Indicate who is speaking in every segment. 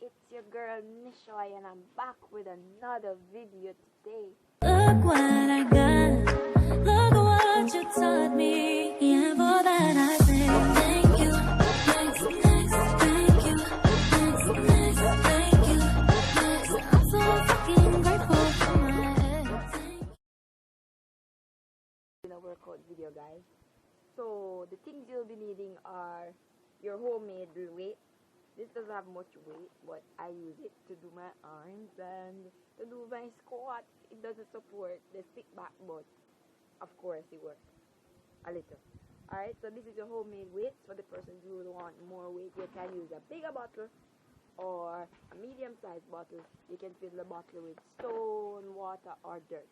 Speaker 1: it's your girl Nishoy and I'm back with another video today.
Speaker 2: Look what I got, look what you taught me, yeah, for that I say thank you, thanks, thanks, thank you, thanks, thanks, thank you, thanks. I'm so fucking grateful for my ex.
Speaker 1: In a workout video, guys. So the things you'll be needing are your homemade weight. This doesn't have much weight, but I use it to do my arms and to do my squat. It doesn't support the stick back, but of course it works a little. Alright, so this is your homemade weights. For the persons who want more weight, you can use a bigger bottle or a medium-sized bottle. You can fill the bottle with stone, water, or dirt,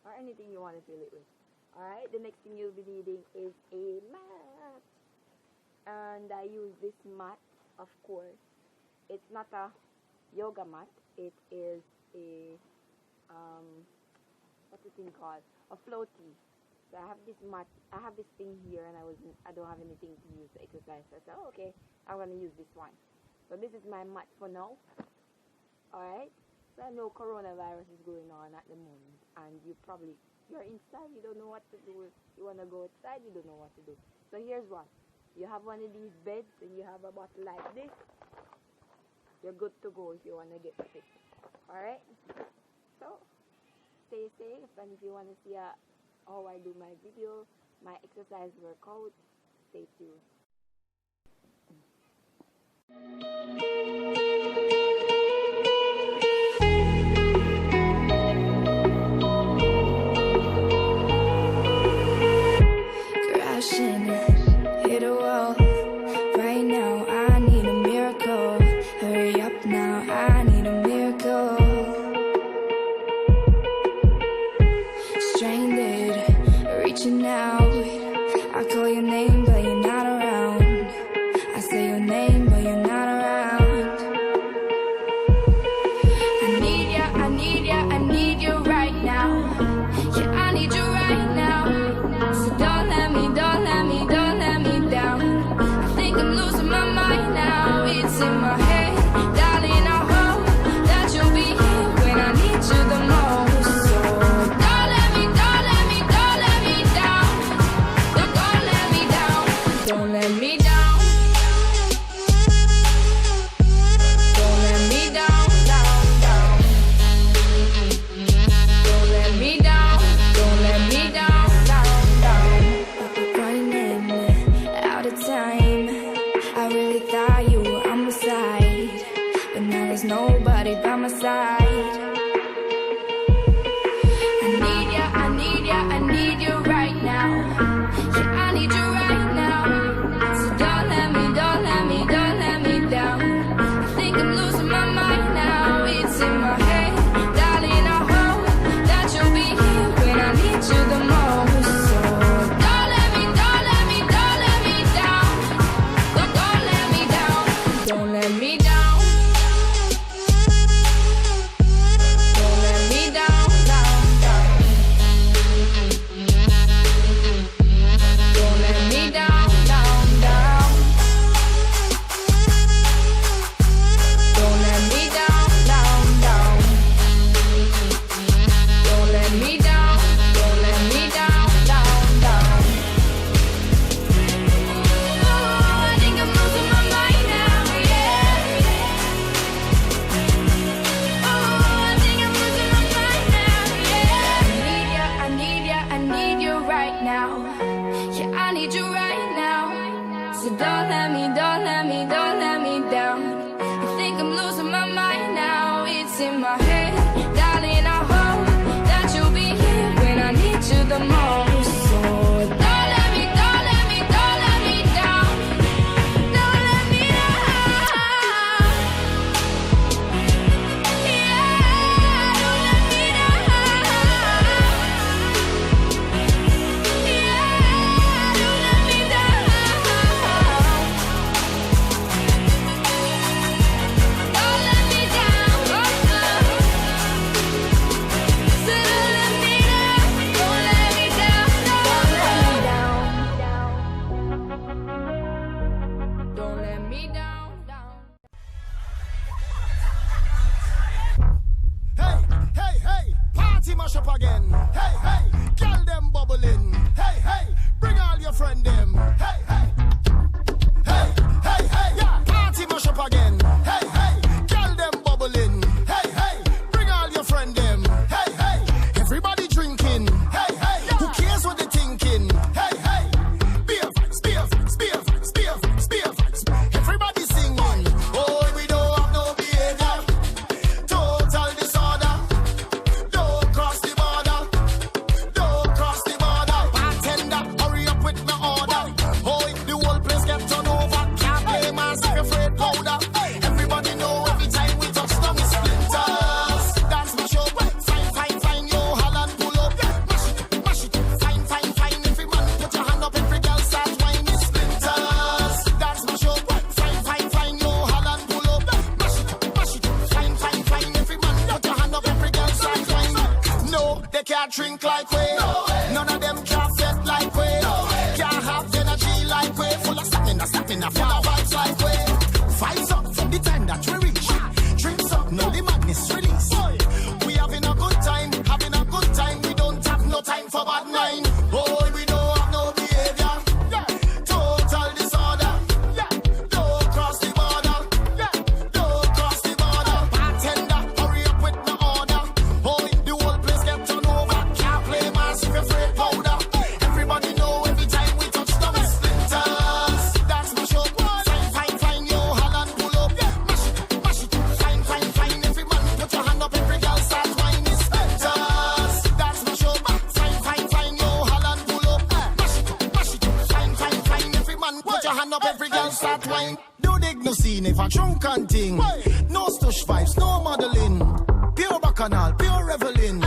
Speaker 1: or anything you want to fill it with. Alright, the next thing you'll be needing is a mat. And I use this mat, of course. It's not a yoga mat. It is a what's the thing called? A floaty. So I have this mat. I have this thing here, and I don't have anything to use to exercise. So I said, oh, okay, I'm gonna use this one. So this is my mat for now. All right. So I know coronavirus is going on at the moment, and you're inside. You don't know what to do. You wanna go outside. You don't know what to do. So here's one. You have one of these beds and you have a bottle like this. You're good to go if you want to get fit. Alright? So, stay safe, and if you want to see how I do my video, my exercise workout, stay tuned.
Speaker 2: Crashing, hit a wall. Right now, I need a miracle. Hurry up now, I need a miracle. Stranded, reaching out. I call your name, but you're not around. I say your name, but you're not around. I need ya, I need ya, I need you right now. Yeah, I need you right now. So don't let me down. I think I'm losing my mind now. It's in my head, darling. I hope that you'll be here when I need you the most. So don't let me down. Don't let me down. Don't let me down. Don't let me down, down. Don't let me down. Don't let me down, down. Running out of time. I really thought you were on my side, but now there's nobody by my side. I need you right now. Yeah, I need you right now. So don't let me down. I think I'm losing my mind now. It's in my head, darling. I hope that you'll be here when I need you the most. So don't let me down. Don't let me down. Don't let me down. Don't let me down, down. Don't let me down, down. Don't let me down, down. Don't let me down, down. Oh, I think I'm losing my mind now, yeah. Oh, I think I'm losing my mind now, yeah. I need you right now. Yeah, I need you right now. So don't let me down. I think I'm losing my mind now. It's in my head, darling. I hope that you'll be here when I need you the most. So don't let me down. Don't let me down. Yeah, don't let me down. Yeah, don't let me down.
Speaker 3: up again. Hey, hey, girl them bubbling. Hey, hey, bring all your friend them. Hey, hey, hey, hey, hey, yeah. Party mash up again. Hey, hey, girl them bubbling. Hey, hey, bring all your friend them. Hey, hey, everybody drinking. Hey, hey, who cares what they thinking? Hey, hey, beer, spear, spear, spear, spear. Everybody singing. Oh, we don't have no behavior. Total disorder. Don't cross the border. Don't cross the border. Bartender, hurry up with my order. Oh, the whole place get turned over. Can't play man, if you're afraid powder. Everybody know every time we touch down we splinters. Dance my show. Fine, fine, fine, yo, Holland pull up. Mash it, mash it. Fine, fine, fine. Every man put your hand up, every girl start whining. Splinters. Dance my show. Fine, fine, fine, yo, Holland pull up. Mash it, mash it. Fine, fine, fine. Every man put your hand up, every girl start whining. No, they can't drink like we. None of them can fit like we. Can't have energy like we. Full of stamina, stamina, full of vibes like we. Vibes up from the time that we reach. Drinks up, now the madness release. We having a good time, having a good time. We don't have no time for bad mind. Oh, we don't have no behavior. Total disorder. Don't cross the border. Don't cross the border. Bartender, hurry up with my order. Oh, the whole place get turned over. Can't play mass if you're afraid powder. Everybody know every time we touch down we splinters. That's my show. Fine, fine, fine, yo, Holland pull up. Mash it, mash it. Fine, fine, fine. Every man put your hand up, every girl start whining. Splinters. That's my show. Fine, fine, fine, yo, Holland pull up. Mash it, mash it. Fine, fine, fine. Every man put your hand up, every girl start whining. No dig, no scene if a drunken thing. No stush vibes, no modeling. Pure bacchanal, pure reveling.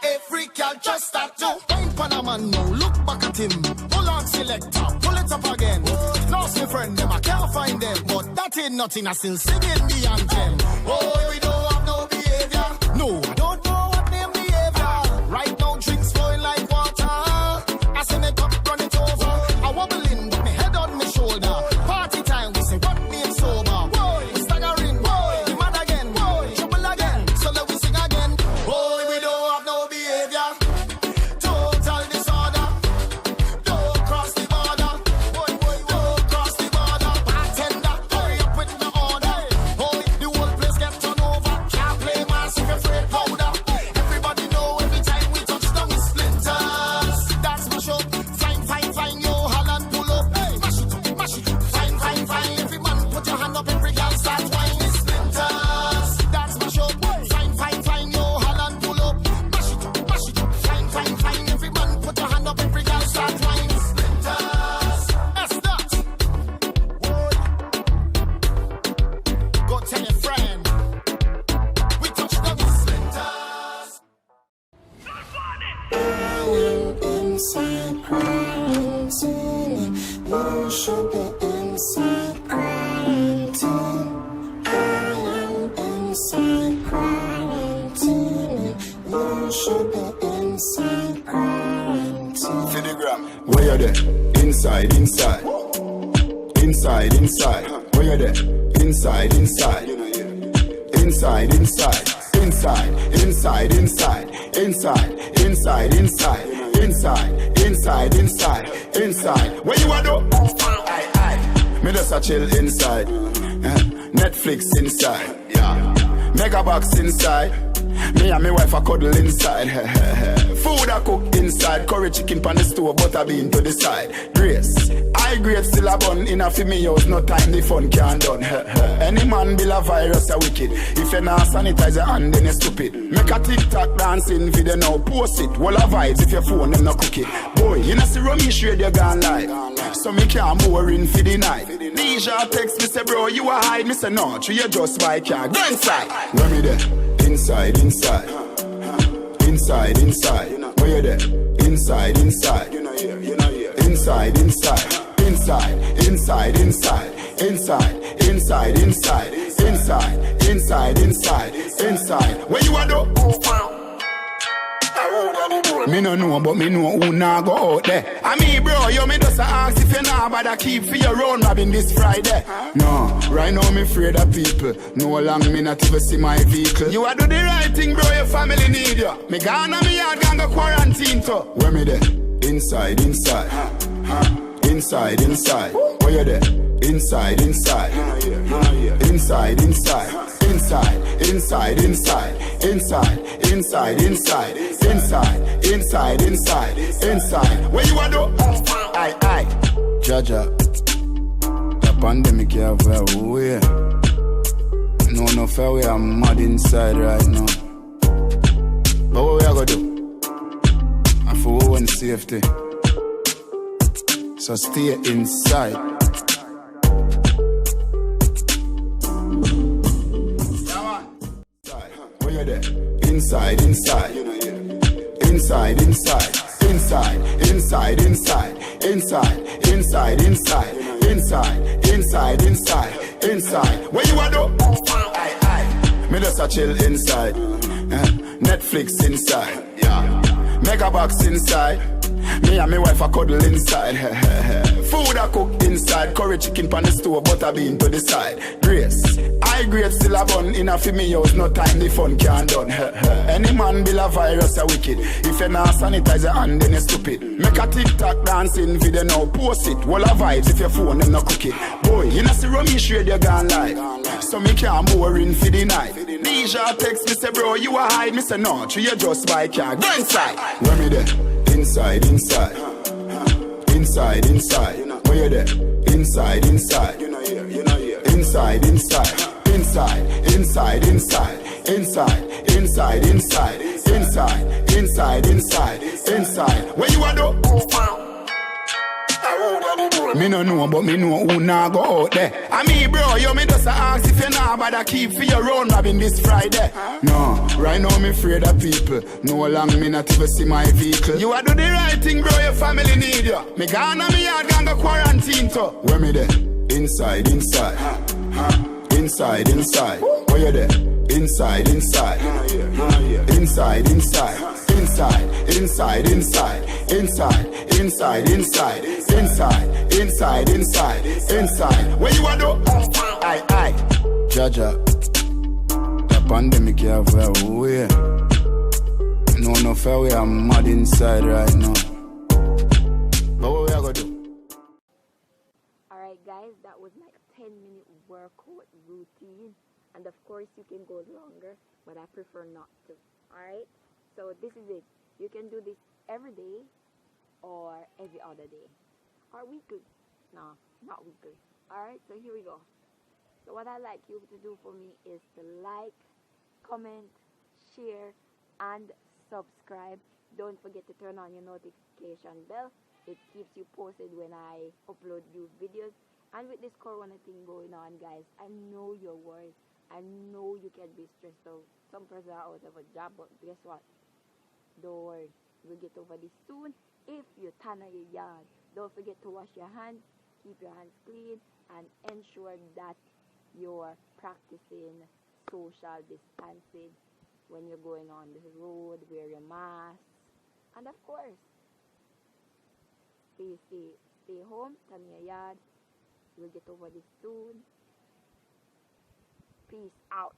Speaker 3: Every girl just start to wine Panaman now. Look back at him. Hold on, selector, pull it up again. Lost my friend, them I can't find them, but that ain't nothing. I still singing the anthem. Oh, we don't have no behavior. No, I don't know what name behavior. Right now, drinks flowing like water. I send it up, run it over. I wobbling with my head on my shoulder. Party time, we say what name sober. We staggering, we mad again, trouble again. So let we sing again. Oh, we don't have no behavior. Total disorder. Don't cross the border. Don't cross the border. Bartender, hurry up with my order. Oh, the whole place get turned over. Can't play mass if you're afraid powder. Everybody know every time we touch down we splinters. That's my show. Fine, fine, fine, yo, Holland pull up. Mash it, mash it. Fine, fine, fine. Every man put your hand up, every girl start whining. Splinters. That's my show. Fine, fine, fine, yo, Holland pull up. Mash it, mash it. Fine, fine, fine. Every man put your hand up, every girl start whining. Splinters. That's that. Go tell your friend. We touch down with splinters.
Speaker 4: Inside quarantine, you should be inside quarantine. I am inside quarantine, you should be inside quarantine.
Speaker 5: Telegram. Where you there? Inside, inside. Inside, inside. Where you there? Inside, inside. Inside, inside. Inside, inside, inside. Inside, inside, inside. Inside, inside, inside. Inside. Where you are though? Aye. Me just a chill inside. Netflix inside. Yeah. Mega box inside. Me and my wife a cuddle inside. Food I cook inside. Curry chicken pan the stove, butter bean to the side. Grace, I grade still a bun. In a fi me house, no time the fun can done. Any man build a virus a wicked. If you not sanitize your hand, then you stupid. Make a TikTok dancing video now, post it. Wall of vibes if your phone them no cook it. Boy, you know see Ramesh radio gone live. So me can't more in for the night. Deja text me say bro you a hide. Me say no, you just buy car. Go inside. Where me there? Inside, inside. Inside, inside. Where you there? Inside, inside. Inside, inside. Inside, inside, inside. Inside, inside, inside. Inside, inside, inside. Inside. Where you are though? I Me no know, but me know who nah go out there. I mean, bro, you me just ask if you nah bother keep for your own robbing this Friday. No, right now me afraid of people. No long me not even see my vehicle. You a do the right thing, bro, your family need you. Me gone on me yard, gone go quarantine too. Where me there? Inside, inside. Inside, inside. Where you there? Inside, inside. Inside, inside. Inside, inside, inside. Inside, inside, inside. Inside, inside, inside. Inside. Where you a do? Aye. Jaja. The pandemic here very way. No fair way, I'm mad inside right now. But what we are gonna do? I for one safety. So stay inside. Where you there? Inside, inside. Inside, inside. Inside, inside, inside. Inside, inside, inside. Inside, inside, inside. Inside. Where you are do? Aye. Me just a chill inside. Netflix inside. Mega box inside. Me and my wife a cuddle inside. Food I cook inside. Curry chicken pan the stove, butter bean to the side. Grace, I grade still a bun. In a fi me house, no time the fun can done. Any man bill a virus a wicked. If you not sanitize your hand, then you stupid. Make a TikTok dancing video now, post it. Wall of vibes if your phone them no cook it. Boy, you know see Romish radio gone live. So me can't boring for the night. Deja text me say bro you a hide. Me say no, you just buy car. Go inside. Where me there? Inside, inside. Inside, inside. Where you there? Inside, inside. Inside, inside. Inside, inside, inside. Inside, inside, inside. Inside, inside, inside. Inside. Where you are do? Me no know, but me know who nah go out there. I mean, bro, you me just ask if you nah bother keep for your own robbing this Friday. No, right now me afraid of people. No long me not even see my vehicle. You a do the right thing, bro, your family need you. Me gone on me yard, gone go quarantine too. Where me there? Inside, inside. Inside, inside. Where you there? Inside, inside. Inside, inside. Inside, inside, inside. Inside, inside, inside. Inside, inside, inside. Inside. Where you a do? Aye. Jaja. The pandemic here very way. No fair way, I'm mad inside right now. But what we are gonna do?
Speaker 1: Alright guys, that was my 10-minute workout routine. And of course you can go longer, but I prefer not to. Alright? So this is it. You can do this every day or every other day. Or weekly. No, not weekly. Alright, so here we go. So what I'd like you to do for me is to like, comment, share, and subscribe. Don't forget to turn on your notification bell. It keeps you posted when I upload new videos. And with this corona thing going on, guys, I know you're worried. I know you can be stressed out. Some persons are out of a job, but guess what? Don't worry. We'll get over this soon. If you tan your yard, don't forget to wash your hands, keep your hands clean, and ensure that you're practicing social distancing when you're going on the road. Wear your mask, and of course, stay safe. Stay home, tan your yard. We'll get over this soon. Peace out.